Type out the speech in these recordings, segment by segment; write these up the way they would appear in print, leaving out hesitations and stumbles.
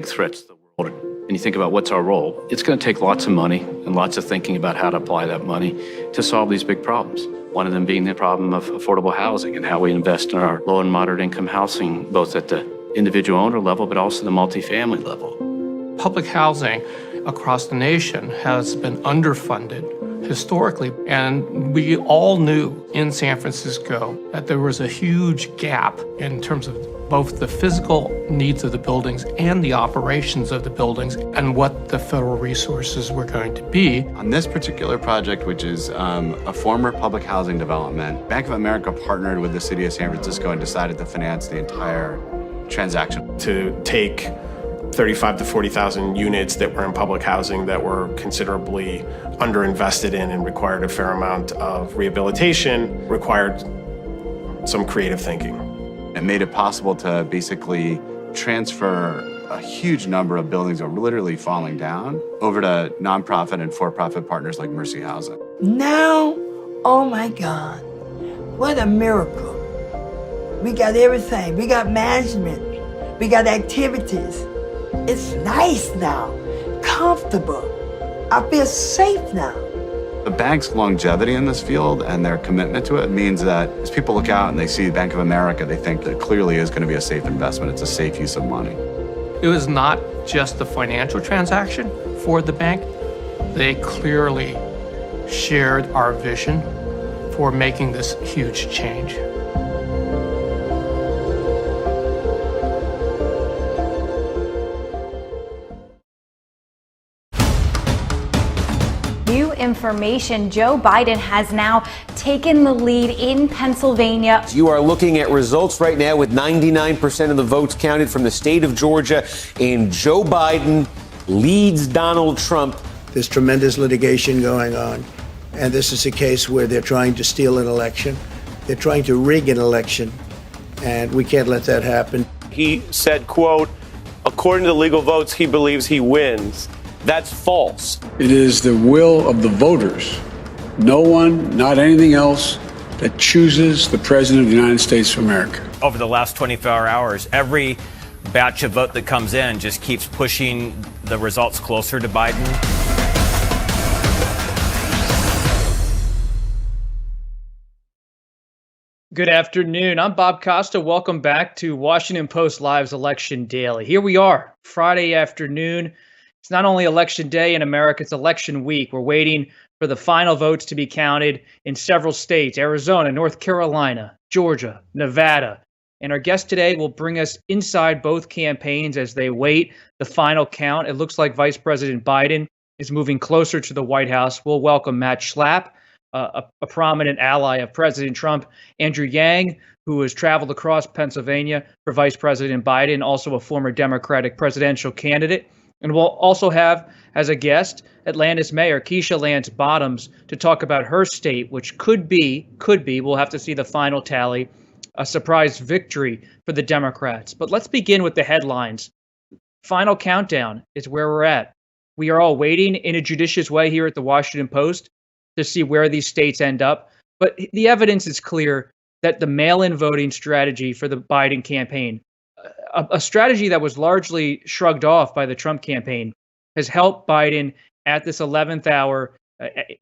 threats to the world, and you think about what's our role, it's going to take lots of money and lots of thinking about how to apply that money to solve these big problems. One of them being the problem of affordable housing and how we invest in our low and moderate income housing, both at the individual owner level, but also the multifamily level. Public housing across the nation has been underfunded historically, and we all knew in San Francisco that there was a huge gap in terms of both the physical needs of the buildings and the operations of the buildings and what the federal resources were going to be. On this particular project, which is a former public housing development, Bank of America partnered with the city of San Francisco and decided to finance the entire transaction. To take 35 to 40,000 units that were in public housing that were considerably underinvested in and required a fair amount of rehabilitation, required some creative thinking. It made it possible to basically transfer a huge number of buildings that were literally falling down over to nonprofit and for-profit partners like Mercy Housing. Now, oh my God, what a miracle. We got everything. We got management. We got activities. It's nice now, comfortable. I feel safe now. The bank's longevity in this field and their commitment to it means that as people look out and they see Bank of America, they think that clearly is going to be a safe investment. It's a safe use of money. It was not just the financial transaction for the bank. They clearly shared our vision for making this huge change. New information, Joe Biden has now taken the lead in Pennsylvania. You are looking at results right now with 99% of the votes counted from the state of Georgia, and Joe Biden leads Donald Trump. There's tremendous litigation going on, and this is a case where they're trying to steal an election. They're trying to rig an election, and we can't let that happen. He said, quote, according to legal votes, he believes he wins. That's false. It is the will of the voters, no one, not anything else, that chooses the President of the United States of America. Over the last 24 hours, every batch of vote that comes in just keeps pushing the results closer to Biden. Good afternoon. I'm Bob Costa. Welcome back to Washington Post Live's Election Daily. Here we are, Friday afternoon. It's not only election day in America, it's election week. We're waiting for the final votes to be counted in several states, Arizona, North Carolina, Georgia, Nevada. And our guest today will bring us inside both campaigns as they wait the final count. It looks like Vice President Biden is moving closer to the White House. We'll welcome Matt Schlapp, a prominent ally of President Trump, Andrew Yang, who has traveled across Pennsylvania for Vice President Biden, also a former Democratic presidential candidate. And we'll also have, as a guest, Atlanta's Mayor Keisha Lance Bottoms to talk about her state, which could be, we'll have to see the final tally, a surprise victory for the Democrats. But let's begin with the headlines. Final countdown is where we're at. We are all waiting in a judicious way here at the Washington Post to see where these states end up. But the evidence is clear that the mail-in voting strategy for the Biden campaign, a strategy that was largely shrugged off by the Trump campaign, has helped Biden at this 11th hour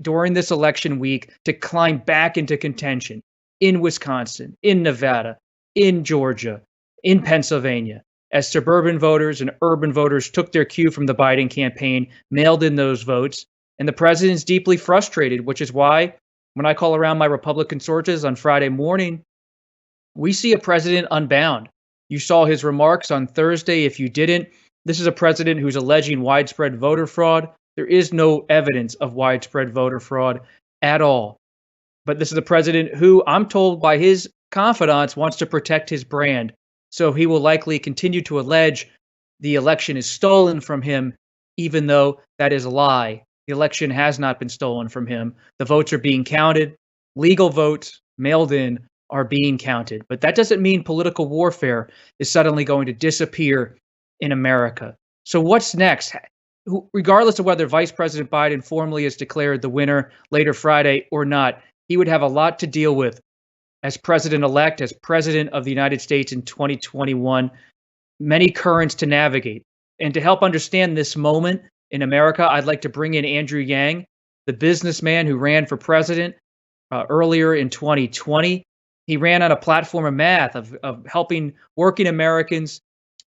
during this election week to climb back into contention in Wisconsin, in Nevada, in Georgia, in Pennsylvania, as suburban voters and urban voters took their cue from the Biden campaign, mailed in those votes. And the president's deeply frustrated, which is why when I call around my Republican sources on Friday morning, we see a president unbound. You saw his remarks on Thursday. If you didn't, this is a president who's alleging widespread voter fraud. There is no evidence of widespread voter fraud at all. But this is a president who, I'm told by his confidants, wants to protect his brand. So he will likely continue to allege the election is stolen from him, even though that is a lie. The election has not been stolen from him. The votes are being counted. Legal votes mailed in are being counted. But that doesn't mean political warfare is suddenly going to disappear in America. So what's next? Regardless of whether Vice President Biden formally is declared the winner later Friday or not, he would have a lot to deal with as president-elect, as president of the United States in 2021. Many currents to navigate. And to help understand this moment in America, I'd like to bring in Andrew Yang, the businessman who ran for president earlier in 2020. He ran on a platform of math of helping working Americans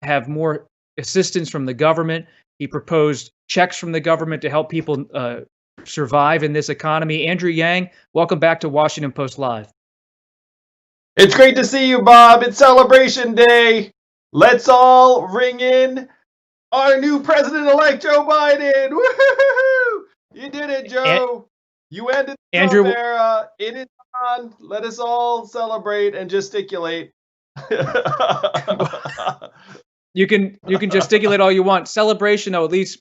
have more assistance from the government. He proposed checks from the government to help people survive in this economy. Andrew Yang, welcome back to Washington Post Live. It's great to see you, Bob. It's Celebration Day. Let's all ring in our new president-elect, Joe Biden. Woo-hoo-hoo-hoo! You did it, Joe. You ended the Andrew, Trump era. It is on. Let us all celebrate and gesticulate. You can gesticulate all you want. Celebration, though, at least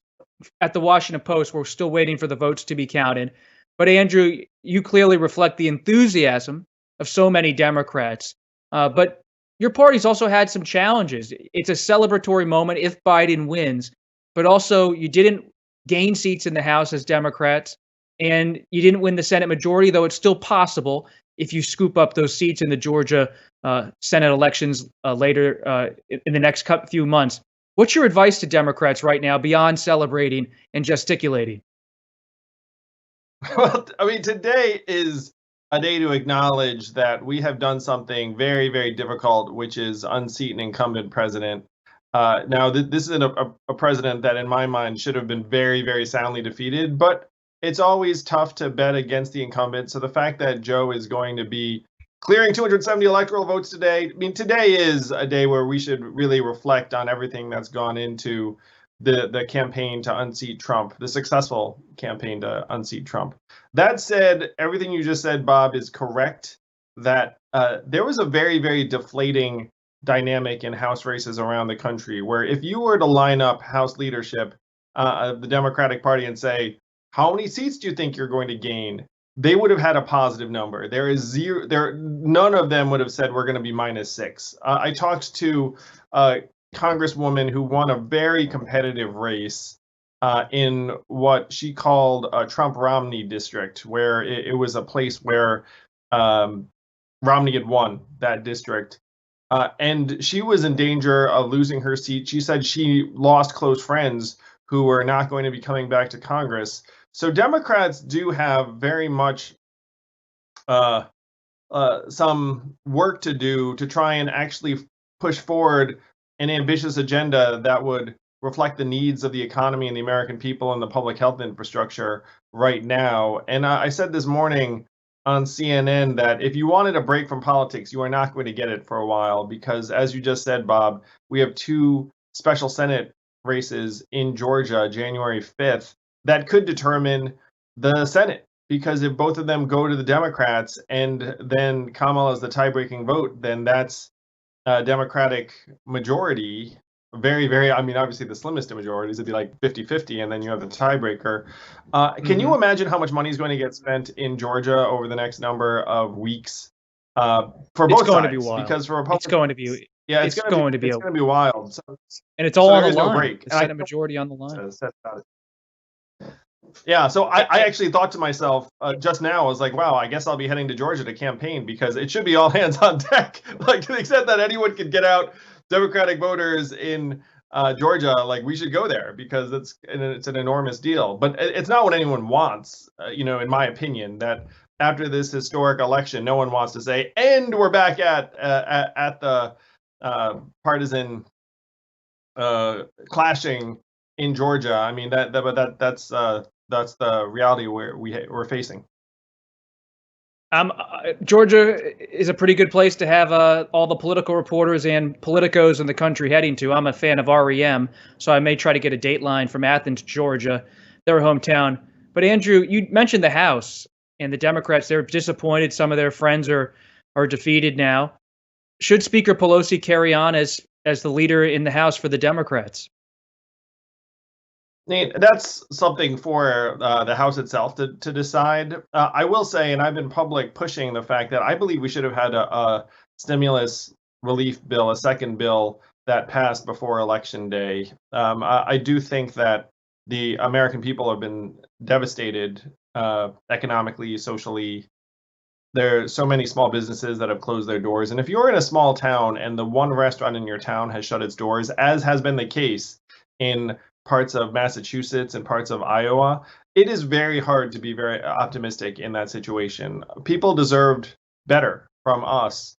at the Washington Post, we're still waiting for the votes to be counted. But Andrew, you clearly reflect the enthusiasm of so many Democrats. But your party's also had some challenges. It's a celebratory moment if Biden wins, but also you didn't gain seats in the House as Democrats, and you didn't win the Senate majority, though it's still possible if you scoop up those seats in the Georgia Senate elections later in the next few months. What's your advice to Democrats right now beyond celebrating and gesticulating? Well, I mean, today is a day to acknowledge that we have done something very, very difficult, which is unseat an incumbent president. Now, this is a president that, in my mind, should have been very, very soundly defeated, but it's always tough to bet against the incumbent. So the fact that Joe is going to be clearing 270 electoral votes today, I mean, today is a day where we should really reflect on everything that's gone into the campaign to unseat Trump, the successful campaign to unseat Trump. That said, everything you just said, Bob, is correct, that there was a very, very deflating dynamic in House races around the country, where if you were to line up House leadership of the Democratic Party and say, how many seats do you think you're going to gain? They would have had a positive number. There is zero. None of them would have said we're going to be -6. I talked to a Congresswoman who won a very competitive race in what she called a Trump-Romney district, where it was a place where Romney had won that district. And she was in danger of losing her seat. She said she lost close friends who were not going to be coming back to Congress. So Democrats do have very much some work to do to try and actually push forward an ambitious agenda that would reflect the needs of the economy and the American people and the public health infrastructure right now. And I said this morning on CNN that if you wanted a break from politics, you are not going to get it for a while, because as you just said, Bob, we have 2 special Senate races in Georgia, January 5th, that could determine the Senate. Because if both of them go to the Democrats and then Kamala is the tie-breaking vote, then that's a Democratic majority. Very, very, I mean, obviously the slimmest of majorities would be like 50-50, and then you have the tiebreaker. Can you imagine how much money is going to get spent in Georgia over the next number of weeks for both sides? It's going to be wild. Because for Republicans, it's going to be. Yeah, it's going to be wild. So, and it's all on the there is line. no break. The Senate majority on the line. Yeah, so I actually thought to myself just now, I was like, wow, I guess I'll be heading to Georgia to campaign, because it should be all hands on deck. Like, to the extent that anyone could get out Democratic voters in Georgia, like, we should go there, because it's an enormous deal. But it's not what anyone wants, in my opinion, that after this historic election, no one wants to say, and we're back at the partisan clashing in Georgia. I mean, that's the reality we're facing. Georgia is a pretty good place to have all the political reporters and politicos in the country heading to. I'm a fan of REM, so I may try to get a dateline from Athens, Georgia, their hometown. But Andrew, you mentioned the House and the Democrats. They're disappointed. Some of their friends are defeated now. Should Speaker Pelosi carry on as the leader in the House for the Democrats? Nate, that's something for the House itself to decide. I will say, and I've been public pushing the fact that I believe we should have had a stimulus relief bill, a second bill that passed before Election Day. I do think that the American people have been devastated economically, socially. There are so many small businesses that have closed their doors. And if you're in a small town and the one restaurant in your town has shut its doors, as has been the case in parts of Massachusetts and parts of Iowa, it is very hard to be very optimistic in that situation. People deserved better from us.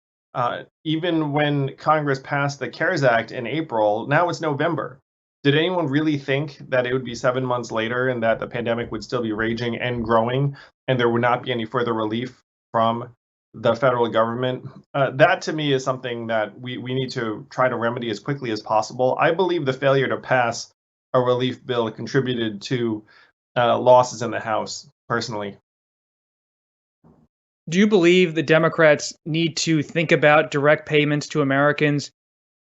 Even when Congress passed the CARES Act in April, now it's November. Did anyone really think that it would be 7 months later and that the pandemic would still be raging and growing and there would not be any further relief from the federal government? That to me is something that we need to try to remedy as quickly as possible. I believe the failure to pass a relief bill contributed to losses in the House, personally. Do you believe the Democrats need to think about direct payments to Americans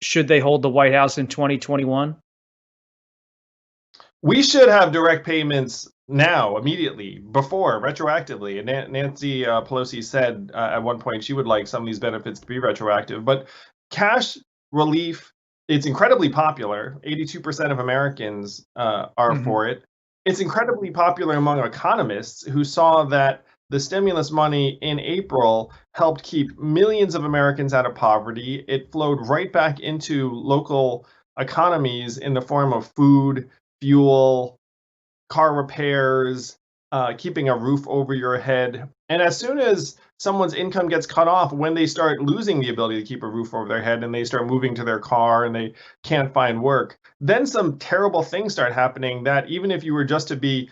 should they hold the White House in 2021? We should have direct payments now, immediately, before, retroactively. And Nancy Pelosi said at one point she would like some of these benefits to be retroactive. But cash relief, it's incredibly popular. 82% of Americans are for it. It's incredibly popular among economists who saw that the stimulus money in April helped keep millions of Americans out of poverty. It flowed right back into local economies in the form of food, fuel, car repairs, keeping a roof over your head. And as soon as someone's income gets cut off, when they start losing the ability to keep a roof over their head and they start moving to their car and they can't find work, then some terrible things start happening that even if you were just to be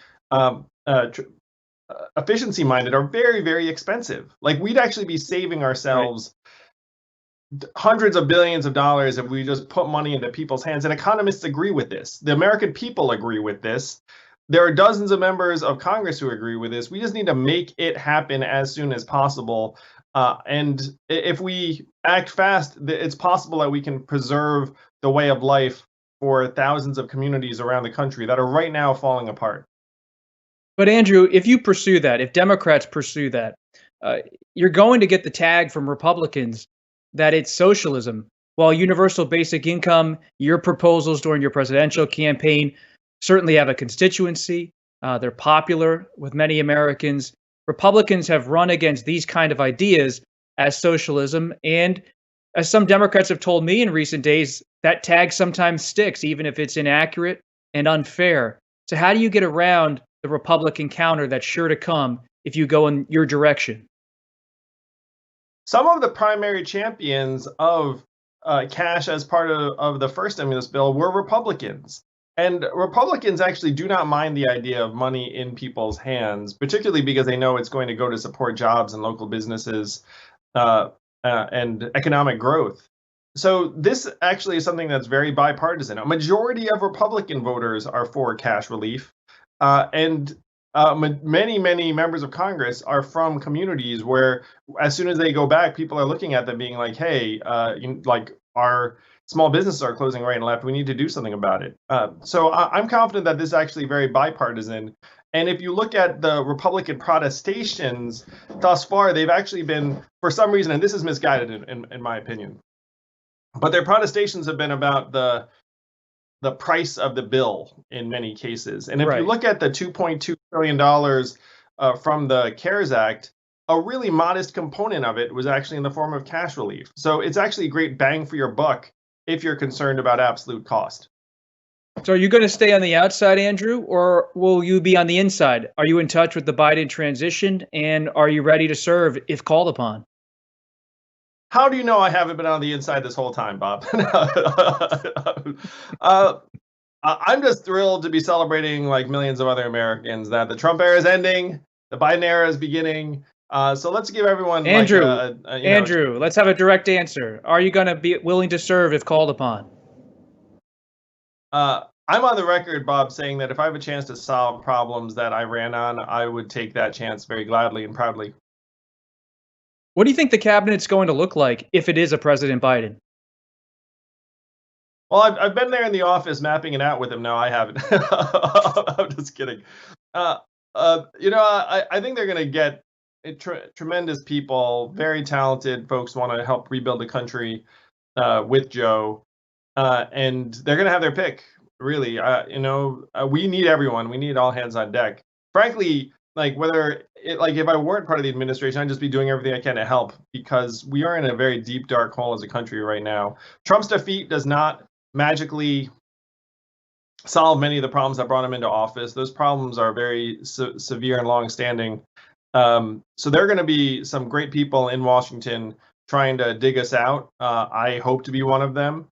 efficiency minded are very, very expensive. Like we'd actually be saving ourselves hundreds of billions of dollars if we just put money into people's hands. And economists agree with this. The American people agree with this. There are dozens of members of Congress who agree with this. We just need to make it happen as soon as possible. And if we act fast, it's possible that we can preserve the way of life for thousands of communities around the country that are right now falling apart. But Andrew, if you pursue that, if Democrats pursue that, you're going to get the tag from Republicans that it's socialism. While universal basic income, your proposals during your presidential campaign certainly have a constituency. They're popular with many Americans. Republicans have run against these kind of ideas as socialism. And as some Democrats have told me in recent days, that tag sometimes sticks, even if it's inaccurate and unfair. So how do you get around the Republican counter that's sure to come if you go in your direction? Some of the primary champions of cash as part of the first stimulus bill were Republicans. And Republicans actually do not mind the idea of money in people's hands, particularly because they know it's going to go to support jobs and local businesses and economic growth. So this actually is something that's very bipartisan. A majority of Republican voters are for cash relief. And many members of Congress are from communities where as soon as they go back, people are looking at them being like, hey, like our small businesses are closing right and left. We need to do something about it. So I'm confident that this is actually very bipartisan. And if you look at the Republican protestations thus far, they've actually been, for some reason, and this is misguided in my opinion, but their protestations have been about the price of the bill in many cases. And if you look at the $2.2 trillion from the CARES Act, a really modest component of it was actually in the form of cash relief. So it's actually a great bang for your buck if you're concerned about absolute cost. So are you going to stay on the outside, Andrew, or will you be on the inside? Are you in touch with the Biden transition, and are you ready to serve if called upon? How do you know I haven't been on the inside this whole time, Bob? I'm just thrilled to be celebrating, like millions of other Americans, that the Trump era is ending, the Biden era is beginning. So let's give everyone Andrew. Andrew, let's have a direct answer. Are you going to be willing to serve if called upon? I'm on the record, Bob, saying that if I have a chance to solve problems that I ran on, I would take that chance very gladly and proudly. What do you think the cabinet's going to look like if it is a President Biden? Well, I've been there in the office mapping it out with him. No, I haven't. I'm just kidding. I think they're going to get tremendous people, very talented folks want to help rebuild the country with Joe. And they're going to have their pick, really. We need everyone. We need all hands on deck. Frankly, if I weren't part of the administration, I'd just be doing everything I can to help, because we are in a very deep, dark hole as a country right now. Trump's defeat does not magically solve many of the problems that brought him into office. Those problems are very severe and long-standing. So there are going to be some great people in Washington trying to dig us out. I hope to be one of them.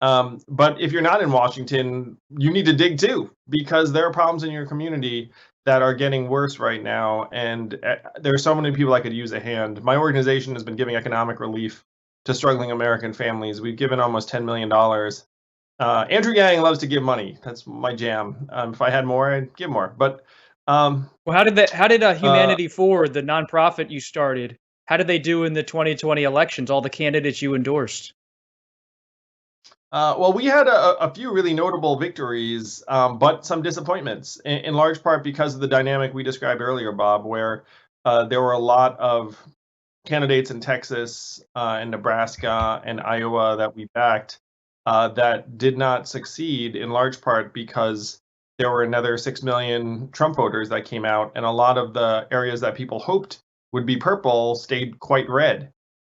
But if you're not in Washington, you need to dig too, because there are problems in your community that are getting worse right now. And there are so many people I could use a hand. My organization has been giving economic relief to struggling American families. We've given almost $10 million. Andrew Yang loves to give money. That's my jam. If I had more, I'd give more. But well, how did Humanity Forward, the nonprofit you started, how did they do in the 2020 elections? All the candidates you endorsed. Well, we had a few really notable victories, but some disappointments, in large part because of the dynamic we described earlier, Bob, where there were a lot of candidates in Texas and Nebraska and Iowa that we backed that did not succeed, in large part because there were another 6 million Trump voters that came out, and a lot of the areas that people hoped would be purple stayed quite red.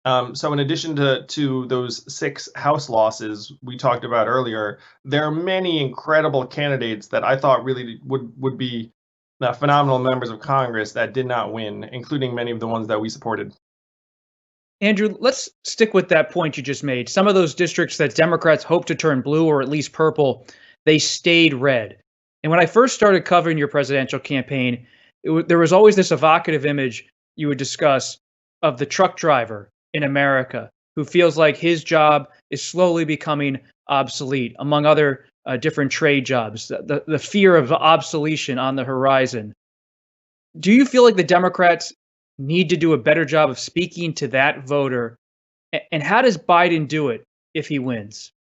So in addition to those 6 House losses we talked about earlier, there are many incredible candidates that I thought really would be phenomenal members of Congress that did not win, including many of the ones that we supported. Andrew, let's stick with that point you just made. Some of those districts that Democrats hope to turn blue or at least purple, they stayed red. And when I first started covering your presidential campaign, there was always this evocative image you would discuss of the truck driver in America who feels like his job is slowly becoming obsolete, among other different trade jobs, the fear of obsolescence on the horizon. Do you feel like the Democrats need to do a better job of speaking to that voter? And how does Biden do it if he wins?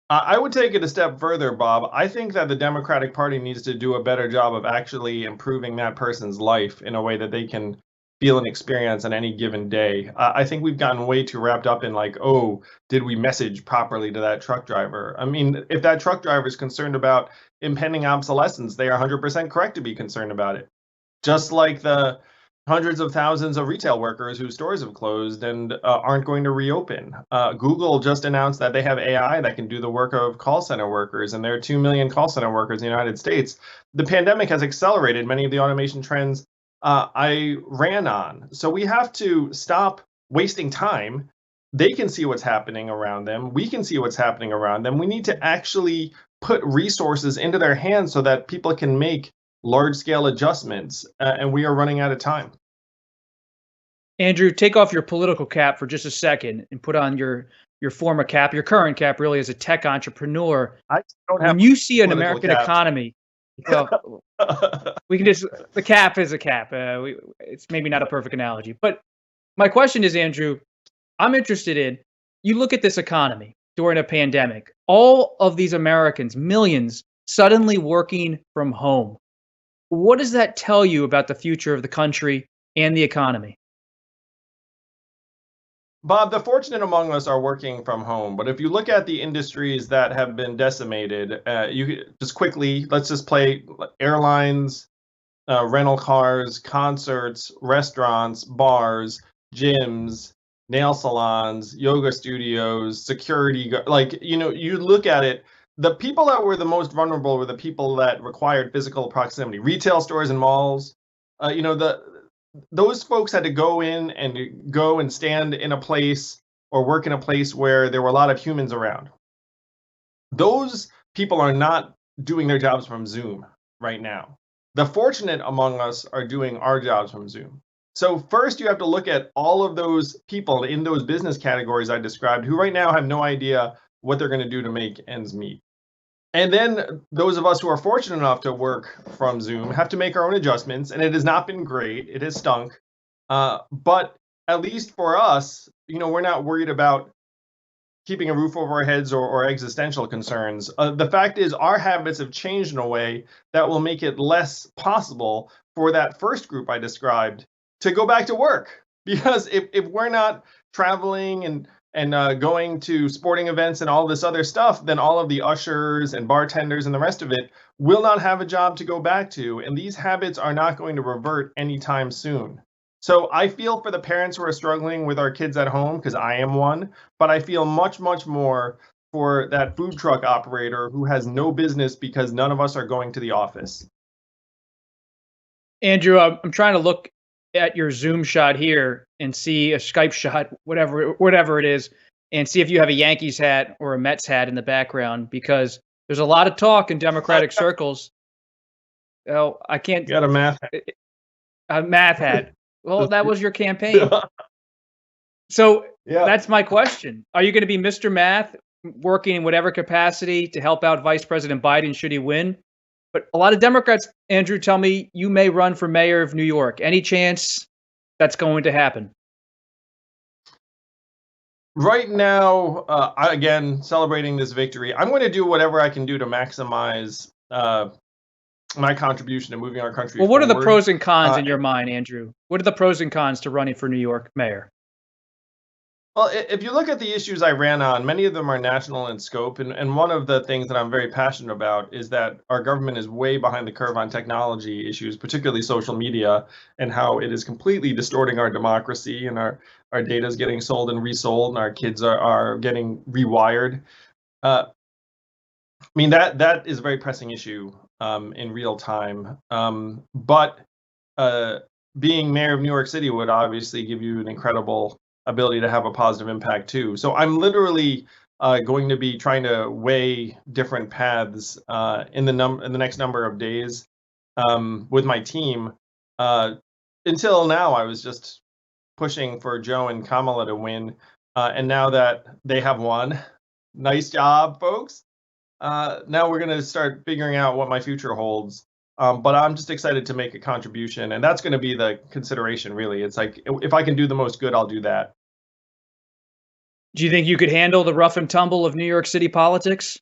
I would take it a step further, Bob. I think that the Democratic Party needs to do a better job of actually improving that person's life in a way that they can feel and experience on any given day. I think we've gotten way too wrapped up in like, oh, did we message properly to that truck driver? I mean, if that truck driver is concerned about impending obsolescence, they are 100% correct to be concerned about it. Just like the hundreds of thousands of retail workers whose stores have closed and aren't going to reopen. Google just announced that they have AI that can do the work of call center workers, and there are 2 million call center workers in the United States. The pandemic has accelerated many of the automation trends I ran on. So we have to stop wasting time. They can see what's happening around them. We can see what's happening around them. We need to actually put resources into their hands so that people can make large-scale adjustments, and we are running out of time. Andrew, take off your political cap for just a second and put on your former cap, your current cap, really, as a tech entrepreneur. I don't have when you see an American cap. economy, well, we can just, the cap is a cap. It's maybe not a perfect analogy. But my question is, Andrew, I'm interested in, you look at this economy during a pandemic, all of these Americans, millions, suddenly working from home. What does that tell you about the future of the country and the economy? Bob, the fortunate among us are working from home, but if you look at the industries that have been decimated, you just quickly, let's just play airlines, rental cars, concerts, restaurants, bars, gyms, nail salons, yoga studios, security, you look at it, the people that were the most vulnerable were the people that required physical proximity, retail stores and malls. Those folks had to go and stand in a place or work in a place where there were a lot of humans around. Those people are not doing their jobs from Zoom right now. The fortunate among us are doing our jobs from Zoom. So first you have to look at all of those people in those business categories I described who right now have no idea what they're going to do to make ends meet. And then those of us who are fortunate enough to work from Zoom have to make our own adjustments, and it has not been great. It has stunk. But at least for us, we're not worried about keeping a roof over our heads or existential concerns. The fact is our habits have changed in a way that will make it less possible for that first group I described to go back to work. Because if we're not traveling and going to sporting events and all this other stuff, then all of the ushers and bartenders and the rest of it will not have a job to go back to. And these habits are not going to revert anytime soon. So I feel for the parents who are struggling with our kids at home, because I am one, but I feel much, much more for that food truck operator who has no business because none of us are going to the office. Andrew, I'm trying to look at your Zoom shot here and see a Skype shot, whatever it is, and see if you have a Yankees hat or a Mets hat in the background, because there's a lot of talk in Democratic circles. Oh, I can't. You got a math hat. A math hat. Well, that was your campaign. So that's my question. Are you going to be Mr. Math, working in whatever capacity to help out Vice President Biden should he win? But a lot of Democrats, Andrew, tell me you may run for mayor of New York. Any chance that's going to happen? Right now, again, celebrating this victory, I'm going to do whatever I can do to maximize my contribution to moving our country Well, what are the forward. pros and cons in your mind, Andrew? What are the pros and cons to running for New York mayor? Well, if you look at the issues I ran on, many of them are national in scope. And one of the things that I'm very passionate about is that our government is way behind the curve on technology issues, particularly social media, and how it is completely distorting our democracy, and our data is getting sold and resold, and our kids are getting rewired. I mean, that is a very pressing issue in real time. But being mayor of New York City would obviously give you an incredible ability to have a positive impact too. So I'm literally going to be trying to weigh different paths in the next number of days with my team. Until now, I was just pushing for Joe and Kamala to win, and now that they have won, nice job, folks. Now we're going to start figuring out what my future holds. But I'm just excited to make a contribution, and that's going to be the consideration, really. It's like, if I can do the most good, I'll do that. Do you think you could handle the rough and tumble of New York City politics?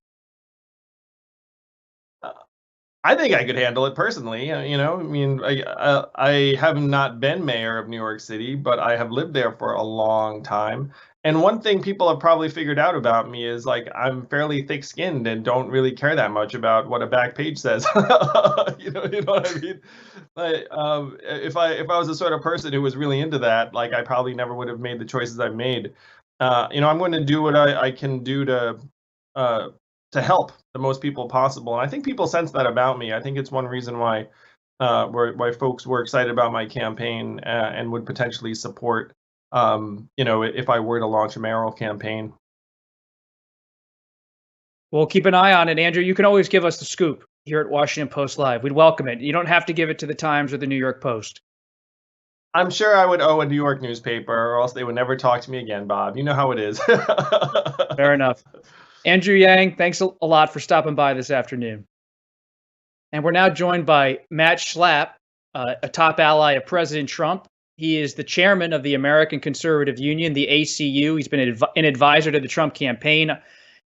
I think I could handle it personally. I mean, I have not been mayor of New York City, but I have lived there for a long time. And one thing people have probably figured out about me is, like, I'm fairly thick-skinned and don't really care that much about what a back page says. You know what I mean? Like, if I was the sort of person who was really into that, like, I probably never would have made the choices I've made. I'm going to do what I can do to help the most people possible, and I think people sense that about me. I think it's one reason why folks were excited about my campaign and would potentially support. If I were to launch a mayoral campaign. We'll keep an eye on it, Andrew. You can always give us the scoop here at Washington Post Live. We'd welcome it. You don't have to give it to the Times or the New York Post. I'm sure I would owe a New York newspaper, or else they would never talk to me again, Bob. You know how it is. Fair enough. Andrew Yang, thanks a lot for stopping by this afternoon. And we're now joined by Matt Schlapp, a top ally of President Trump. He is the chairman of the American Conservative Union, the ACU. He's been an advisor to the Trump campaign.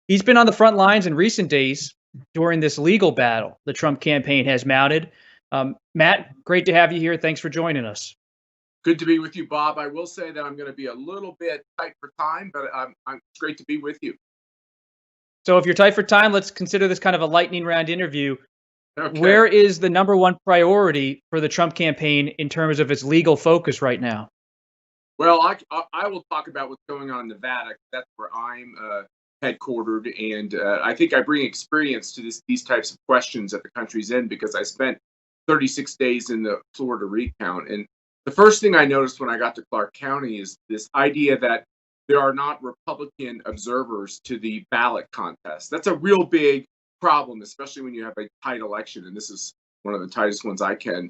He's been on the front lines in recent days during this legal battle the Trump campaign has mounted. Matt, great to have you here. Thanks for joining us. Good to be with you, Bob. I will say that I'm going to be a little bit tight for time, but it's great to be with you. So if you're tight for time, let's consider this kind of a lightning round interview. Okay. Where is the number one priority for the Trump campaign in terms of its legal focus right now? Well, I will talk about what's going on in Nevada. That's where I'm headquartered, and I think I bring experience to these types of questions at the country's end, because I spent 36 days in the Florida recount. And the first thing I noticed when I got to Clark County is this idea that there are not Republican observers to the ballot contest. That's a real big problem, especially when you have a tight election, and this is one of the tightest ones I can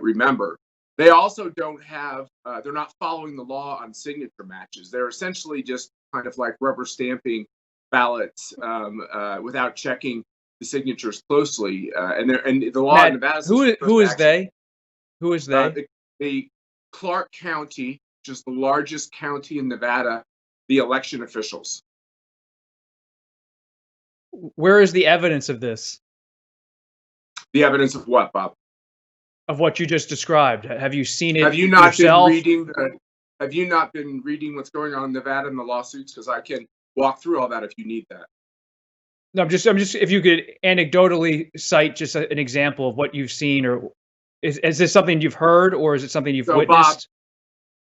remember. They also don't have, they're not following the law on signature matches. They're essentially just kind of like rubber stamping ballots without checking the signatures closely. And the law Matt, in Nevada is who is they? Who is they? The Clark County, which is the largest county in Nevada, the election officials. Where is the evidence of this? The evidence of what, Bob? Of what you just described. Have you seen it Have you not yourself? Have you not been reading what's going on in Nevada and the lawsuits? Because I can walk through all that if you need that. No, I'm just if you could anecdotally cite just an example of what you've seen, or is this something you've heard, or is it something you've witnessed?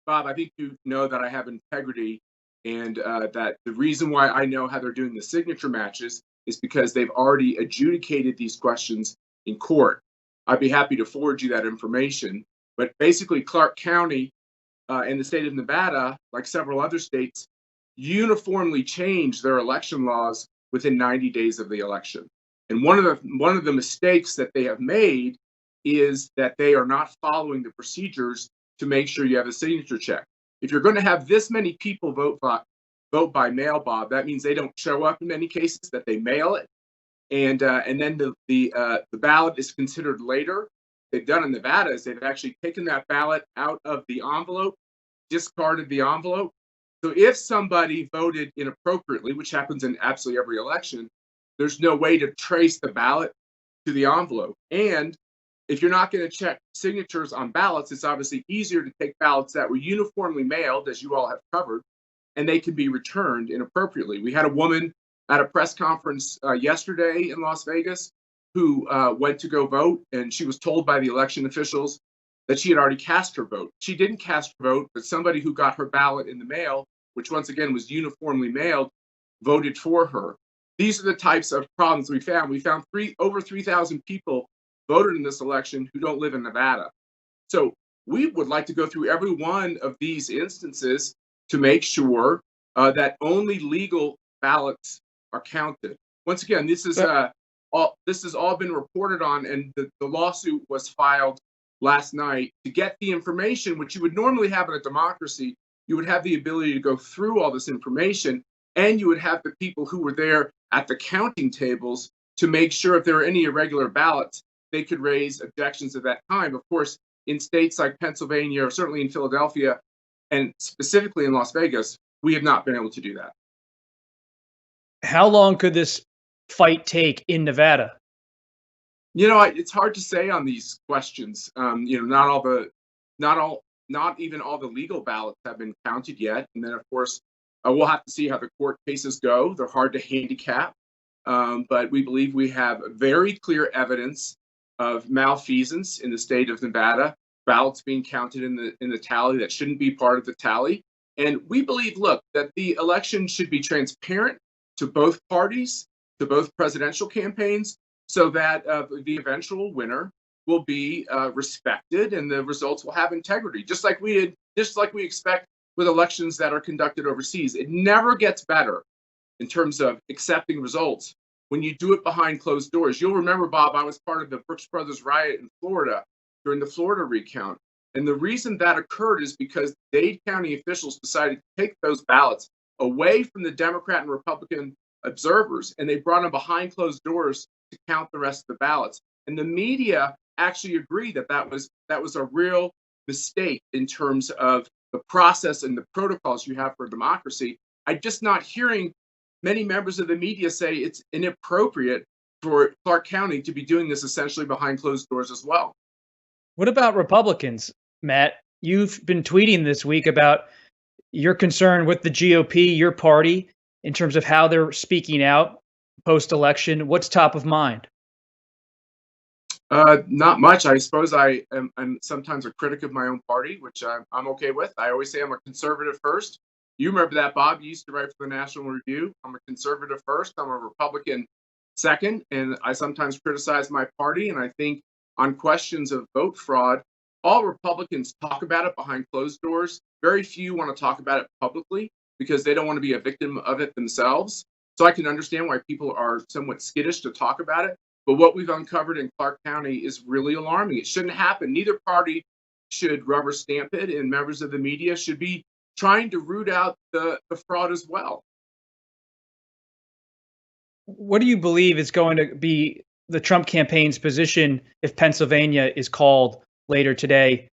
Bob, I think you know that I have integrity, And that the reason why I know how they're doing the signature matches is because they've already adjudicated these questions in court. I'd be happy to forward you that information. But basically, Clark County and the state of Nevada, like several other states, uniformly changed their election laws within 90 days of the election. And one of the mistakes that they have made is that they are not following the procedures to make sure you have a signature check. If you're going to have this many people vote by mail, Bob, that means they don't show up in many cases, that they mail it, and then the ballot is considered later. They've done in Nevada is they've actually taken that ballot out of the envelope, discarded the envelope. So if somebody voted inappropriately, which happens in absolutely every election, there's no way to trace the ballot to the envelope. And if you're not going to check signatures on ballots, it's obviously easier to take ballots that were uniformly mailed, as you all have covered, and they can be returned inappropriately. We had a woman at a press conference yesterday in Las Vegas who went to go vote, and she was told by the election officials that she had already cast her vote. She didn't cast her vote, but somebody who got her ballot in the mail, which once again was uniformly mailed, voted for her. These are the types of problems we found. We found over 3,000 people voted in this election who don't live in Nevada. So we would like to go through every one of these instances to make sure that only legal ballots are counted. Once again, this has all been reported on, and the lawsuit was filed last night to get the information, which you would normally have in a democracy. You would have the ability to go through all this information, and you would have the people who were there at the counting tables to make sure if there are any irregular ballots, they could raise objections at that time. Of course, in states like Pennsylvania, or certainly in Philadelphia, and specifically in Las Vegas, we have not been able to do that. How long could this fight take in Nevada? You know, it's hard to say on these questions. You know, not even all the legal ballots have been counted yet. And then, of course, we'll have to see how the court cases go. They're hard to handicap, but we believe we have very clear evidence of malfeasance in the state of Nevada, ballots being counted in the tally that shouldn't be part of the tally. And we believe, look, that the election should be transparent to both parties, to both presidential campaigns, so that the eventual winner will be respected and the results will have integrity, just like we expect with elections that are conducted overseas. It never gets better in terms of accepting results when you do it behind closed doors. You'll remember, Bob, I was part of the Brooks Brothers riot in Florida during the Florida recount. And the reason that occurred is because Dade County officials decided to take those ballots away from the Democrat and Republican observers, and they brought them behind closed doors to count the rest of the ballots. And the media actually agreed that that was a real mistake in terms of the process and the protocols you have for democracy. I'm just not hearing many members of the media say it's inappropriate for Clark County to be doing this essentially behind closed doors as well. What about Republicans, Matt? You've been tweeting this week about your concern with the GOP, your party, in terms of how they're speaking out post-election. What's top of mind? Not much. I suppose I'm sometimes a critic of my own party, which I'm okay with. I always say I'm a conservative first. You remember that, Bob. You used to write for the National Review. I'm a conservative first. I'm a Republican second. And I sometimes criticize my party. And I think on questions of vote fraud, all Republicans talk about it behind closed doors. Very few want to talk about it publicly because they don't want to be a victim of it themselves. So I can understand why people are somewhat skittish to talk about it. But what we've uncovered in Clark County is really alarming. It shouldn't happen. Neither party should rubber stamp it, and members of the media should be trying to root out the fraud as well. What do you believe is going to be the Trump campaign's position if Pennsylvania is called later today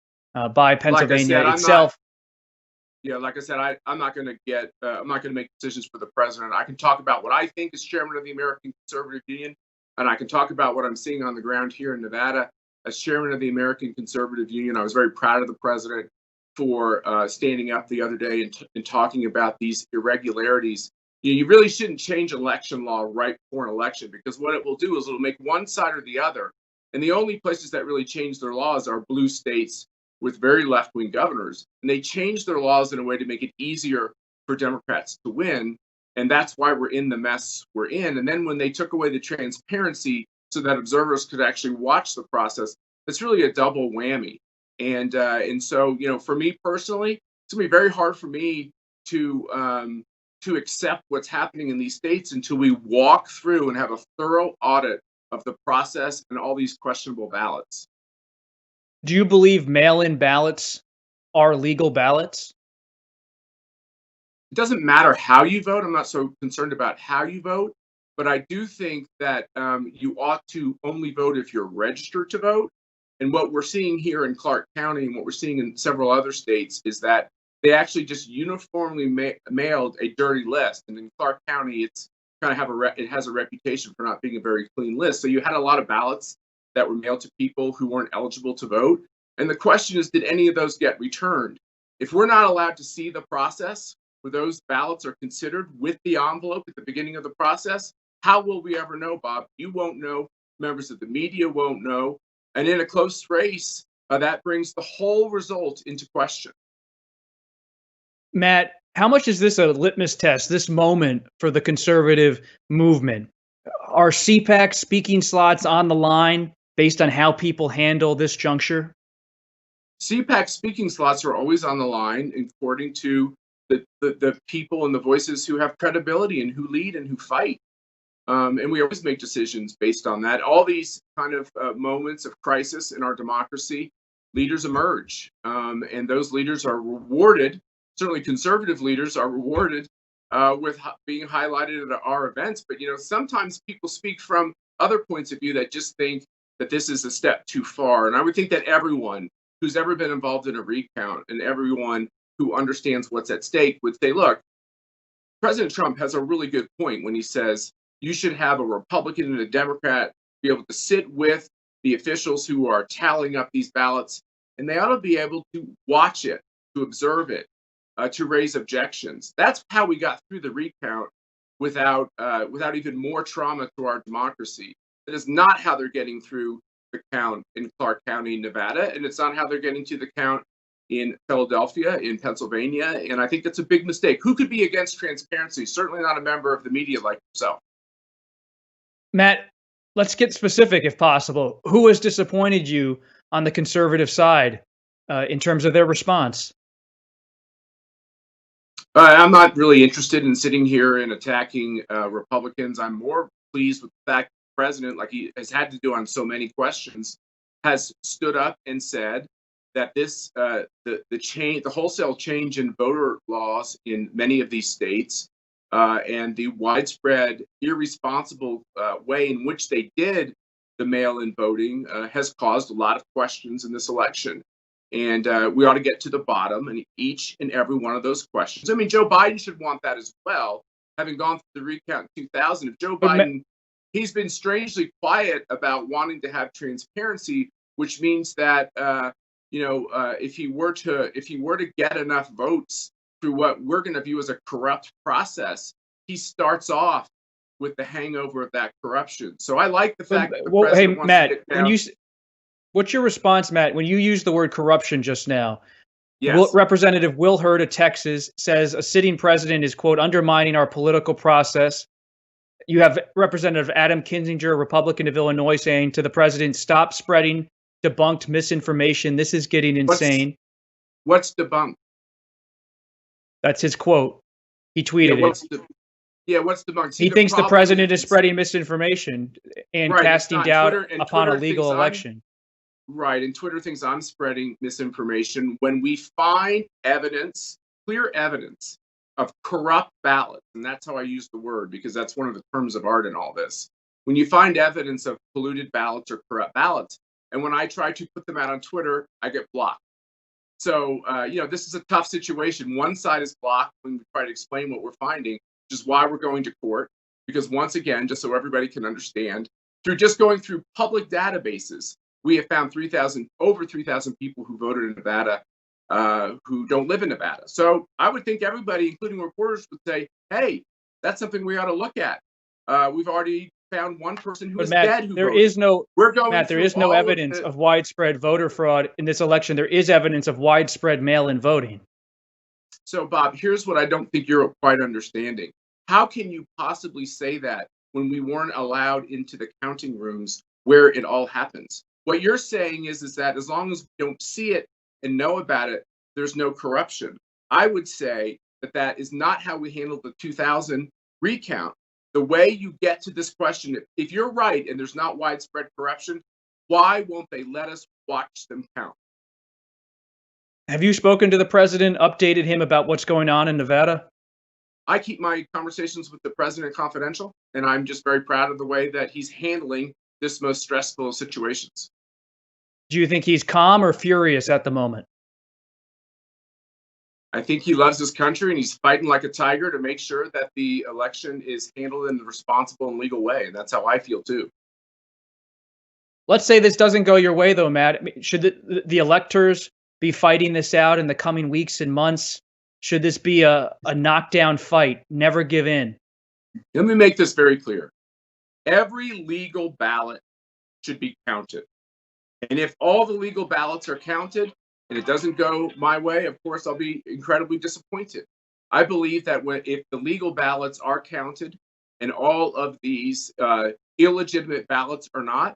by Pennsylvania itself? Like I said, I'm not going to make decisions for the president. I can talk about what I think as chairman of the American Conservative Union, and I can talk about what I'm seeing on the ground here in Nevada. As chairman of the American Conservative Union, I was very proud of the president for standing up the other day and talking about these irregularities. You really shouldn't change election law right before an election, because what it will do is it'll make one side or the other. And the only places that really change their laws are blue states with very left-wing governors. And they change their laws in a way to make it easier for Democrats to win. And that's why we're in the mess we're in. And then when they took away the transparency so that observers could actually watch the process, it's really a double whammy. And so, for me personally, it's gonna be very hard for me to accept what's happening in these states until we walk through and have a thorough audit of the process and all these questionable ballots. Do you believe mail-in ballots are legal ballots? It doesn't matter how you vote. I'm not so concerned about how you vote, but I do think that you ought to only vote if you're registered to vote. And what we're seeing here in Clark County and what we're seeing in several other states is that they actually just uniformly mailed a dirty list. And in Clark County, it's kind of it has a reputation for not being a very clean list. So you had a lot of ballots that were mailed to people who weren't eligible to vote. And the question is, did any of those get returned? If we're not allowed to see the process where those ballots are considered with the envelope at the beginning of the process, how will we ever know, Bob? You won't know. Members of the media won't know. And in a close race, that brings the whole result into question. Matt, how much is this a litmus test, this moment for the conservative movement? Are CPAC speaking slots on the line based on how people handle this juncture? CPAC speaking slots are always on the line according to the people and the voices who have credibility and who lead and who fight. And we always make decisions based on that. All these kind of moments of crisis in our democracy, leaders emerge. And those leaders are rewarded. Certainly conservative leaders are rewarded with being highlighted at our events. But, sometimes people speak from other points of view that just think that this is a step too far. And I would think that everyone who's ever been involved in a recount and everyone who understands what's at stake would say, look, President Trump has a really good point when he says you should have a Republican and a Democrat be able to sit with the officials who are tallying up these ballots, and they ought to be able to watch it, to observe it, to raise objections. That's how we got through the recount without even more trauma to our democracy. That is not how they're getting through the count in Clark County, Nevada, and it's not how they're getting to the count in Philadelphia, in Pennsylvania, and I think that's a big mistake. Who could be against transparency? Certainly not a member of the media like yourself. Matt, let's get specific if possible. Who has disappointed you on the conservative side in terms of their response? I'm not really interested in sitting here and attacking Republicans. I'm more pleased with the fact that the president, like he has had to do on so many questions, has stood up and said that this the wholesale change in voter laws in many of these states and the widespread irresponsible way in which they did the mail-in voting has caused a lot of questions in this election. And we ought to get to the bottom in each and every one of those questions. I mean, Joe Biden should want that as well, having gone through the recount in 2000. If Joe Biden, he's been strangely quiet about wanting to have transparency, which means that if he were to get enough votes through what we're going to view as a corrupt process, he starts off with the hangover of that corruption. So I like the fact that the president wants Matt, to get down. What's your response, Matt, when you used the word corruption just now? Yes. Representative Will Hurd of Texas says a sitting president is, quote, undermining our political process. You have Representative Adam Kinzinger, a Republican of Illinois, saying to the president, stop spreading debunked misinformation. This is getting insane. What's debunked? That's his quote. He tweeted it. What's debunked? He thinks the president is spreading misinformation and casting doubt upon a legal election. Right, and Twitter thinks I'm spreading misinformation when we find evidence, clear evidence of corrupt ballots, and that's how I use the word because that's one of the terms of art in all this. When you find evidence of polluted ballots or corrupt ballots, and when I try to put them out on Twitter, I get blocked. So, this is a tough situation. One side is blocked when we try to explain what we're finding, which is why we're going to court, because once again, just so everybody can understand, through just going through public databases, we have found over 3,000 people who voted in Nevada who don't live in Nevada. So I would think everybody, including reporters, would say, hey, that's something we ought to look at. We've already found one person who is dead who voted. There is no evidence of widespread voter fraud in this election. There is evidence of widespread mail-in voting. So, Bob, here's what I don't think you're quite understanding. How can you possibly say that when we weren't allowed into the counting rooms where it all happens? What you're saying is that as long as we don't see it and know about it, there's no corruption. I would say that that is not how we handled the 2000 recount. The way you get to this question, if you're right and there's not widespread corruption, why won't they let us watch them count? Have you spoken to the president, updated him about what's going on in Nevada? I keep my conversations with the president confidential, and I'm just very proud of the way that he's handling this most stressful of situations. Do you think he's calm or furious at the moment? I think he loves his country and he's fighting like a tiger to make sure that the election is handled in a responsible and legal way. And that's how I feel too. Let's say this doesn't go your way, though, Matt. Should the electors be fighting this out in the coming weeks and months? Should this be a knockdown fight? Never give in. Let me make this very clear. Every legal ballot should be counted. And if all the legal ballots are counted and it doesn't go my way, of course, I'll be incredibly disappointed. I believe that if the legal ballots are counted and all of these illegitimate ballots are not,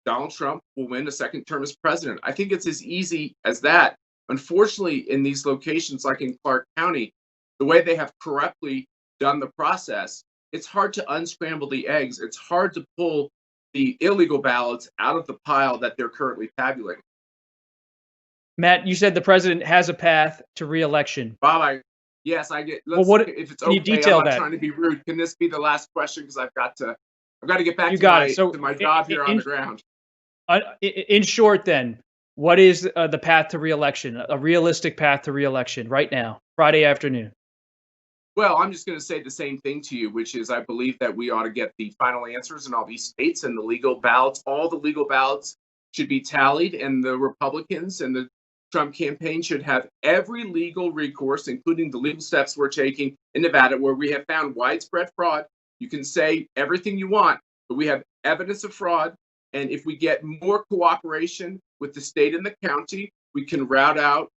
Donald Trump will win a second term as president. I think it's as easy as that. Unfortunately, in these locations like in Clark County, the way they have corruptly done the process, it's hard to unscramble the eggs. It's hard to pull the illegal ballots out of the pile that they're currently tabulating. Matt, you said the president has a path to re-election. Bob, yes, I get. Well, what, if it's can okay, you detail I'm not that? trying to be rude. Can this be the last question? Because I've got to get back to my job here on the ground. In short, then, what is the path to re-election? A realistic path to re-election right now, Friday afternoon. Well, I'm just going to say the same thing to you, which is I believe that we ought to get the final answers in all these states and the legal ballots. All the legal ballots should be tallied, and the Republicans and the Trump campaign should have every legal recourse, including the legal steps we're taking in Nevada, where we have found widespread fraud. You can say everything you want, but we have evidence of fraud. And if we get more cooperation with the state and the county, we can root out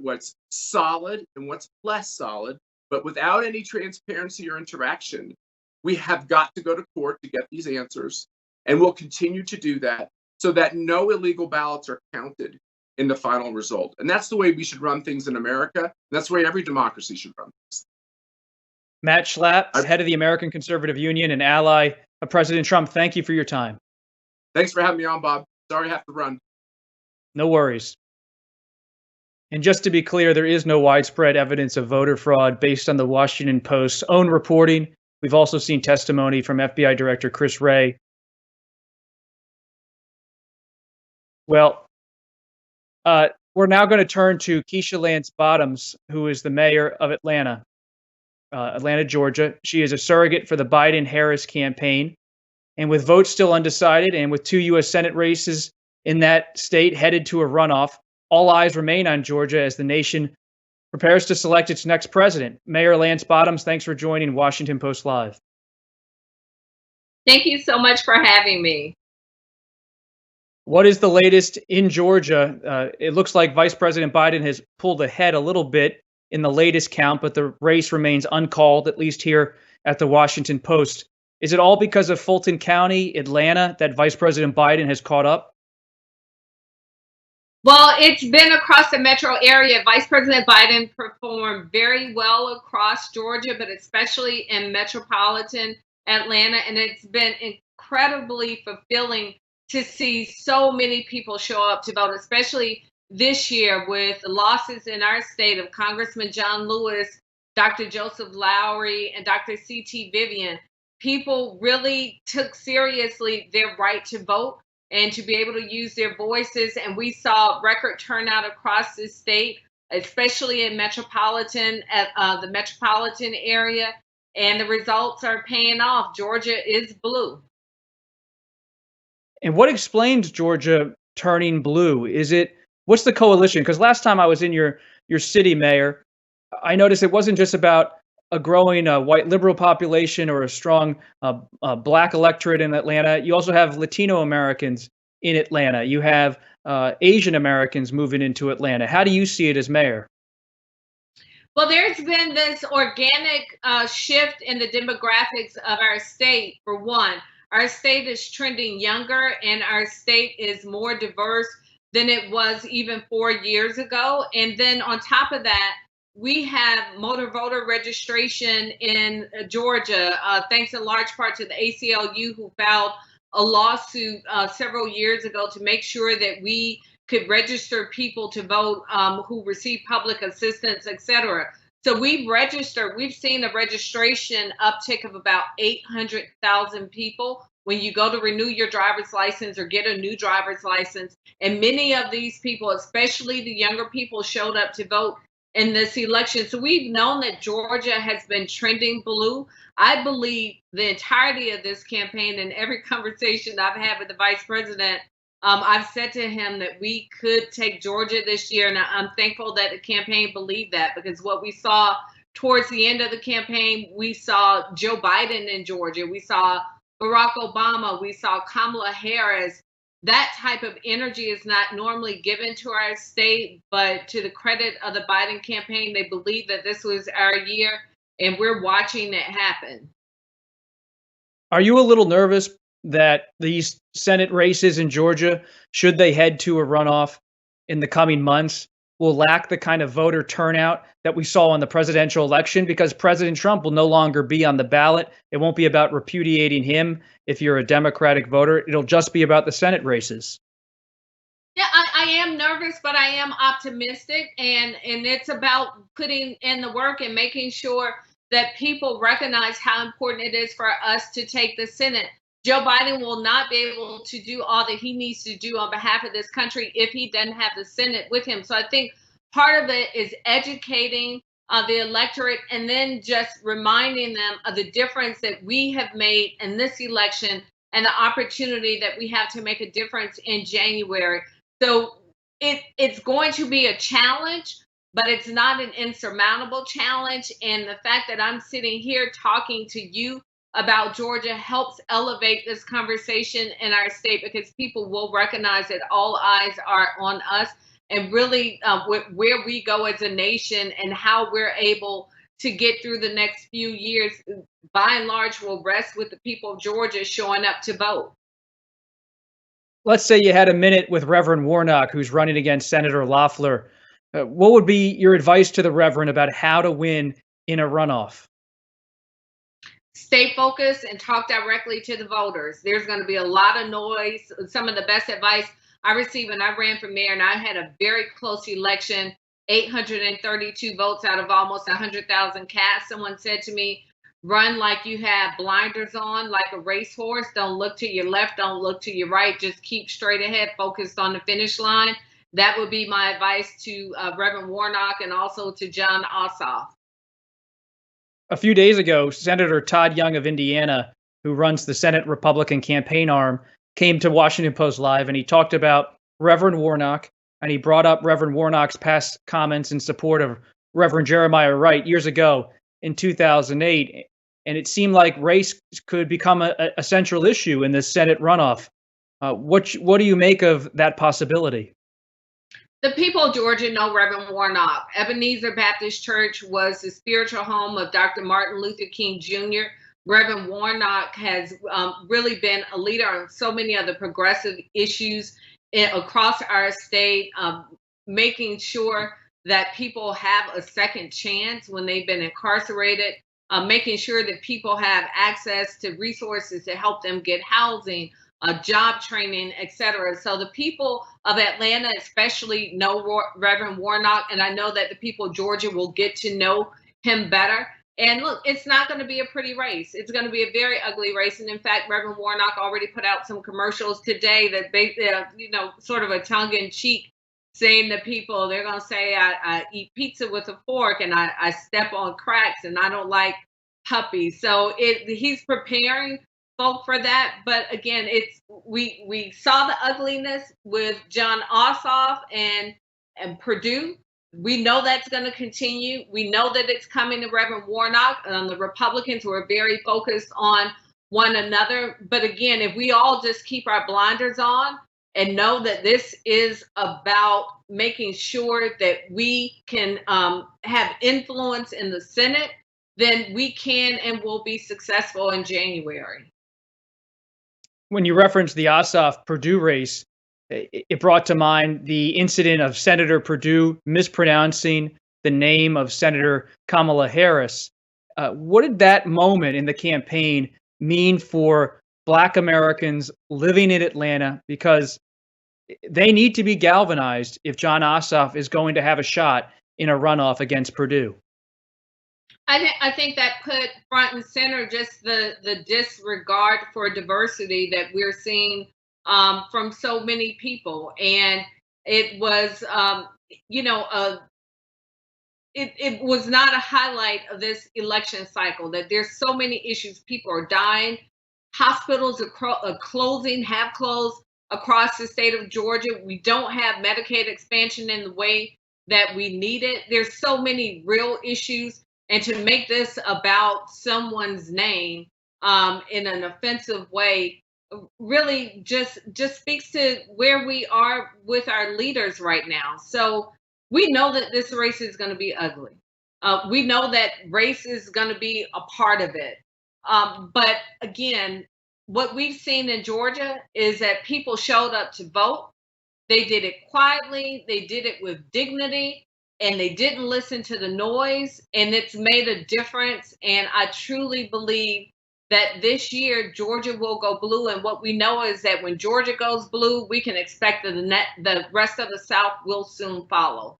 what's solid and what's less solid. But without any transparency or interaction, we have got to go to court to get these answers. And we'll continue to do that so that no illegal ballots are counted in the final result. And that's the way we should run things in America. That's the way every democracy should run things. Matt Schlapp, head of the American Conservative Union and ally of President Trump, thank you for your time. Thanks for having me on, Bob. Sorry I have to run. No worries. And just to be clear, there is no widespread evidence of voter fraud based on the Washington Post's own reporting. We've also seen testimony from FBI Director Chris Wray. Well, we're now going to turn to Keisha Lance Bottoms, who is the mayor of Atlanta, Georgia. She is a surrogate for the Biden-Harris campaign. And with votes still undecided and with 2 U.S. Senate races in that state headed to a runoff, all eyes remain on Georgia as the nation prepares to select its next president. Mayor Lance Bottoms, thanks for joining Washington Post Live. Thank you so much for having me. What is the latest in Georgia? It looks like Vice President Biden has pulled ahead a little bit in the latest count, but the race remains uncalled, at least here at the Washington Post. Is it all because of Fulton County, Atlanta, that Vice President Biden has caught up? Well, it's been across the metro area. Vice President Biden performed very well across Georgia, but especially in metropolitan Atlanta. And it's been incredibly fulfilling to see so many people show up to vote, especially this year with the losses in our state of Congressman John Lewis, Dr. Joseph Lowry, and Dr. C.T. Vivian. People really took seriously their right to vote and to be able to use their voices. And we saw record turnout across the state, especially in the metropolitan area. And the results are paying off. Georgia is blue. And what explains Georgia turning blue? What's the coalition? Because last time I was in your city, Mayor, I noticed it wasn't just about a growing white liberal population or a strong black electorate in Atlanta. You also have Latino Americans in Atlanta. You have Asian Americans moving into Atlanta. How do you see it as mayor? Well, there's been this organic shift in the demographics of our state. For one, our state is trending younger and our state is more diverse than it was even 4 years ago. And then on top of that, we have motor voter registration in Georgia, thanks in large part to the ACLU, who filed a lawsuit several years ago to make sure that we could register people to vote who receive public assistance, et cetera. So we've seen a registration uptick of about 800,000 people when you go to renew your driver's license or get a new driver's license. And many of these people, especially the younger people, showed up to vote in this election. So we've known that Georgia has been trending blue. I believe the entirety of this campaign and every conversation I've had with the vice president, I've said to him that we could take Georgia this year. And I'm thankful that the campaign believed that, because what we saw towards the end of the campaign, we saw Joe Biden in Georgia. We saw Barack Obama. We saw Kamala Harris. That type of energy is not normally given to our state, but to the credit of the Biden campaign, they believe that this was our year, and we're watching it happen. Are you a little nervous that these Senate races in Georgia, should they head to a runoff in the coming months, will lack the kind of voter turnout that we saw in the presidential election, because President Trump will no longer be on the ballot? It won't be about repudiating him if you're a Democratic voter. It'll just be about the Senate races. Yeah, I am nervous, but I am optimistic, and it's about putting in the work and making sure that people recognize how important it is for us to take the Senate. Joe Biden will not be able to do all that he needs to do on behalf of this country if he doesn't have the Senate with him. So I think part of it is educating the electorate, and then just reminding them of the difference that we have made in this election and the opportunity that we have to make a difference in January. So it's going to be a challenge, but it's not an insurmountable challenge. And the fact that I'm sitting here talking to you about Georgia helps elevate this conversation in our state, because people will recognize that all eyes are on us, and really where we go as a nation and how we're able to get through the next few years, by and large, will rest with the people of Georgia showing up to vote. Let's say you had a minute with Reverend Warnock, who's running against Senator Loeffler. What would be your advice to the Reverend about how to win in a runoff? Stay focused and talk directly to the voters. There's going to be a lot of noise. Some of the best advice I received when I ran for mayor, and I had a very close election, 832 votes out of almost 100,000 cast. Someone said to me, run like you have blinders on, like a racehorse. Don't look to your left, don't look to your right. Just keep straight ahead, focused on the finish line. That would be my advice to Reverend Warnock, and also to Jon Ossoff. A few days ago, Senator Todd Young of Indiana, who runs the Senate Republican campaign arm, came to Washington Post Live, and he talked about Reverend Warnock, and he brought up Reverend Warnock's past comments in support of Reverend Jeremiah Wright years ago in 2008. And it seemed like race could become a central issue in this Senate runoff. What do you make of that possibility? The people of Georgia know Reverend Warnock. Ebenezer Baptist Church was the spiritual home of Dr. Martin Luther King Jr. Reverend Warnock has really been a leader on so many of the progressive issues across our state, making sure that people have a second chance when they've been incarcerated, making sure that people have access to resources to help them get housing, job training, etc. So the people of Atlanta especially know Reverend Warnock, and I know that the people of Georgia will get to know him better. And look, it's not going to be a pretty race. It's going to be a very ugly race. And in fact, Reverend Warnock already put out some commercials today that, sort of a tongue-in-cheek, saying to people, they're going to say, I eat pizza with a fork, and I step on cracks, and I don't like puppies. So he's preparing folk for that. But again, we saw the ugliness with Jon Ossoff and Purdue. We know that's going to continue. We know that it's coming to Reverend Warnock. The Republicans were very focused on one another. But again, if we all just keep our blinders on and know that this is about making sure that we can have influence in the Senate, then we can and will be successful in January. When you referenced the Ossoff Perdue race, it brought to mind the incident of Senator Perdue mispronouncing the name of Senator Kamala Harris. What did that moment in the campaign mean for Black Americans living in Atlanta? Because they need to be galvanized if John Ossoff is going to have a shot in a runoff against Perdue. I think that put front and center just the disregard for diversity that we're seeing from so many people. And it was, it was not a highlight of this election cycle, that there's so many issues. People are dying. Hospitals are closing, have closed across the state of Georgia. We don't have Medicaid expansion in the way that we need it. There's so many real issues. And to make this about someone's name in an offensive way really just speaks to where we are with our leaders right now. So we know that this race is going to be ugly. We know that race is going to be a part of it. But again, what we've seen in Georgia is that people showed up to vote. They did it quietly. They did it with dignity. And they didn't listen to the noise, and it's made a difference. And I truly believe that this year Georgia will go blue. And what we know is that when Georgia goes blue, we can expect that the rest of the South will soon follow.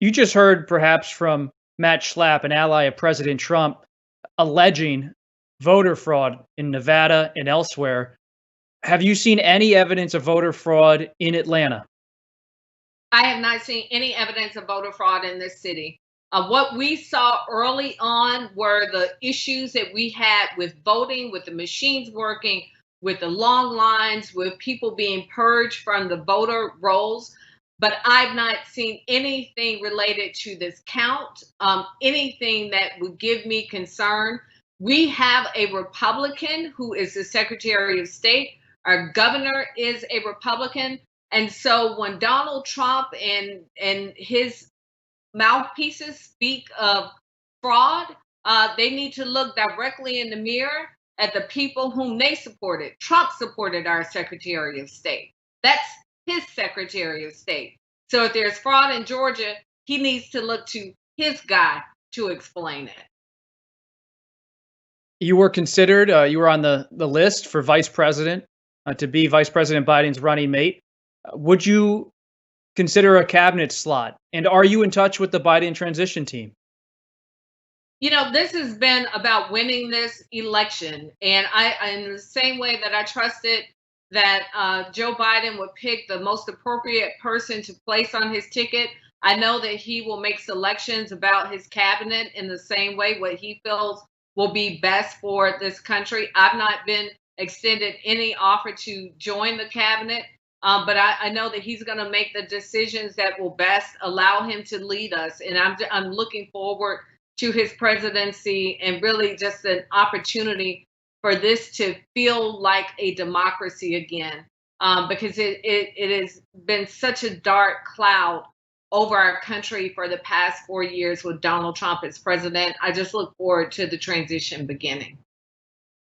You just heard perhaps from Matt Schlapp, an ally of President Trump, alleging voter fraud in Nevada and elsewhere. Have you seen any evidence of voter fraud in Atlanta? I have not seen any evidence of voter fraud in this city. What we saw early on were the issues that we had with voting, with the machines working, with the long lines, with people being purged from the voter rolls. But I've not seen anything related to this count, anything that would give me concern. We have a Republican who is the Secretary of State. Our governor is a Republican. And so when Donald Trump and his mouthpieces speak of fraud, they need to look directly in the mirror at the people whom they supported. Trump supported our Secretary of State. That's his Secretary of State. So if there's fraud in Georgia, he needs to look to his guy to explain it. You were considered, you were on the list for vice president, to be Vice President Biden's running mate. Would you consider a cabinet slot? And are you in touch with the Biden transition team? You know, this has been about winning this election. And in the same way that I trusted that Joe Biden would pick the most appropriate person to place on his ticket, I know that he will make selections about his cabinet in the same way, what he feels will be best for this country. I've not been extended any offer to join the cabinet. But I know that he's going to make the decisions that will best allow him to lead us. And I'm looking forward to his presidency and really just an opportunity for this to feel like a democracy again, because it has been such a dark cloud over our country for the past 4 years with Donald Trump as president. I just look forward to the transition beginning.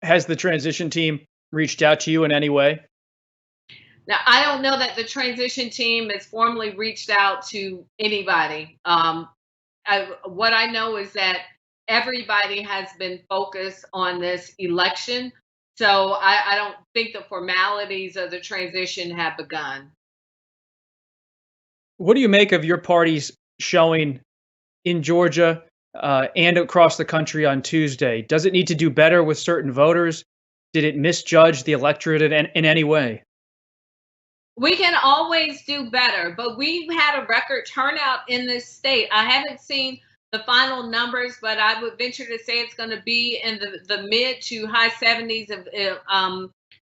Has the transition team reached out to you in any way? Now, I don't know that the transition team has formally reached out to anybody. What I know is that everybody has been focused on this election. So I don't think the formalities of the transition have begun. What do you make of your party's showing in Georgia and across the country on Tuesday? Does it need to do better with certain voters? Did it misjudge the electorate in any way? We can always do better, but we've had a record turnout in this state. I haven't seen the final numbers, but I would venture to say it's going to be in the mid to high 70s.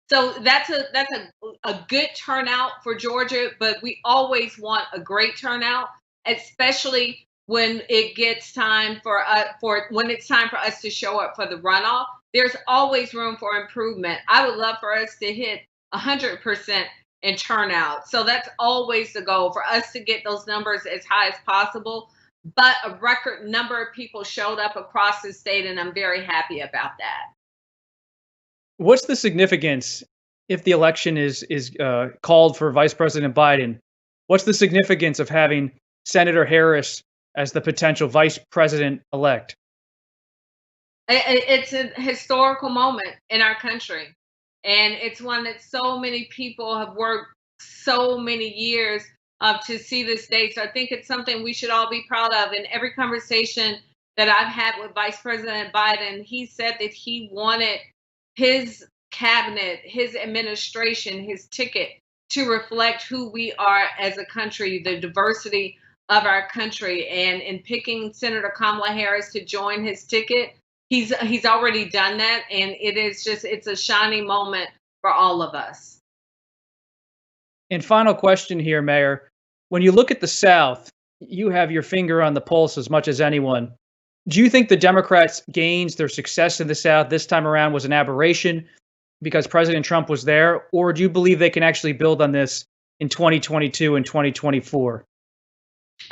So that's a good turnout for Georgia, but we always want a great turnout, especially when it gets time when it's time for us to show up for the runoff. There's always room for improvement. I would love for us to hit 100% in turnout. So that's always the goal, for us to get those numbers as high as possible. But a record number of people showed up across the state, and I'm very happy about that. What's the significance if the election is called for Vice President Biden? What's the significance of having Senator Harris as the potential vice president elect? It's a historical moment in our country, and it's one that so many people have worked so many years to see this day. So I think it's something we should all be proud of. In every conversation that I've had with Vice President Biden, he said that he wanted his cabinet, his administration, his ticket to reflect who we are as a country, the diversity of our country. And in picking Senator Kamala Harris to join his ticket, he's already done that. And it's a shining moment for all of us. And final question here, Mayor. When you look at the South, you have your finger on the pulse as much as anyone. Do you think the Democrats' gains, their success in the South this time around was an aberration because President Trump was there? Or do you believe they can actually build on this in 2022 and 2024?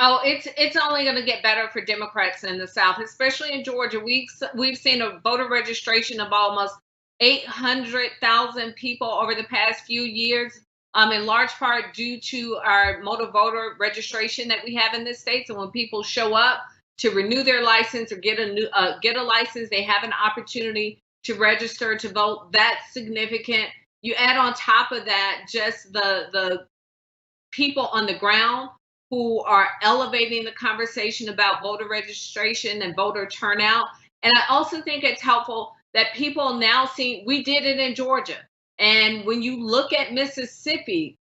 Oh, it's only going to get better for Democrats in the South, especially in Georgia. We've seen a voter registration of almost 800,000 people over the past few years, in large part due to our motor voter registration that we have in this state. So when people show up to renew their license or get a license, they have an opportunity to register to vote. That's significant. You add on top of that just the people on the ground who are elevating the conversation about voter registration and voter turnout. And I also think it's helpful that people now see we did it in Georgia. And when you look at Mississippi,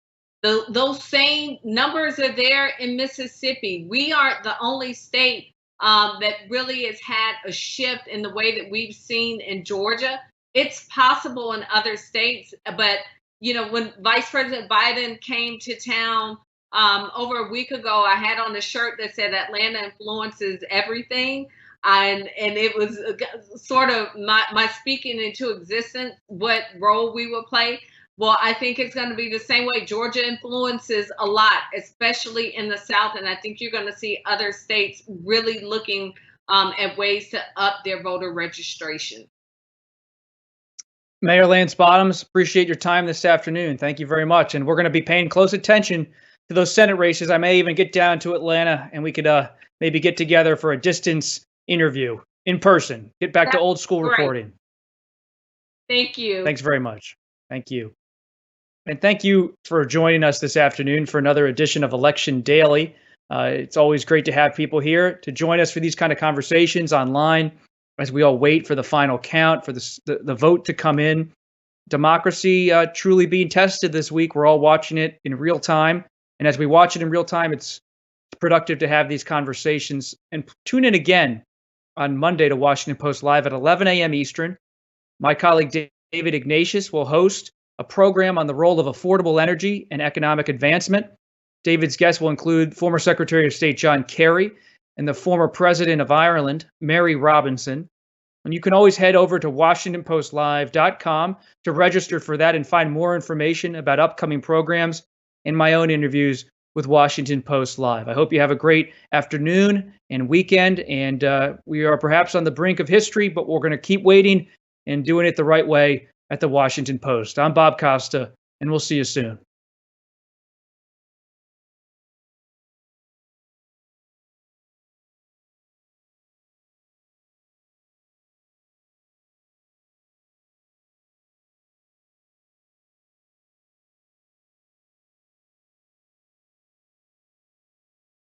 those same numbers are there in Mississippi. We are the only state that really has had a shift in the way that we've seen in Georgia. It's possible in other states, but when Vice President Biden came to town over a week ago, I had on a shirt that said Atlanta influences everything. And it was sort of my speaking into existence what role we will play. Well, I think it's going to be the same way. Georgia influences a lot, especially in the South. And I think you're going to see other states really looking at ways to up their voter registration. Mayor Lance Bottoms, appreciate your time this afternoon. Thank you very much. And we're going to be paying close attention to those Senate races. I may even get down to Atlanta and we could maybe get together for a distance interview in person. Get back to old school reporting. Thank you. Thanks very much. Thank you. And thank you for joining us this afternoon for another edition of Election Daily. It's always great to have people here to join us for these kind of conversations online as we all wait for the final count, for the vote to come in. Democracy truly being tested this week. We're all watching it in real time. And as we watch it in real time, it's productive to have these conversations. And tune in again on Monday to Washington Post Live at 11 a.m. Eastern. My colleague David Ignatius will host a program on the role of affordable energy and economic advancement. David's guests will include former Secretary of State John Kerry and the former President of Ireland, Mary Robinson. And you can always head over to WashingtonPostLive.com to register for that and find more information about upcoming programs and my own interviews with Washington Post Live. I hope you have a great afternoon and weekend, and we are perhaps on the brink of history, but we're going to keep waiting and doing it the right way at the Washington Post. I'm Bob Costa, and we'll see you soon.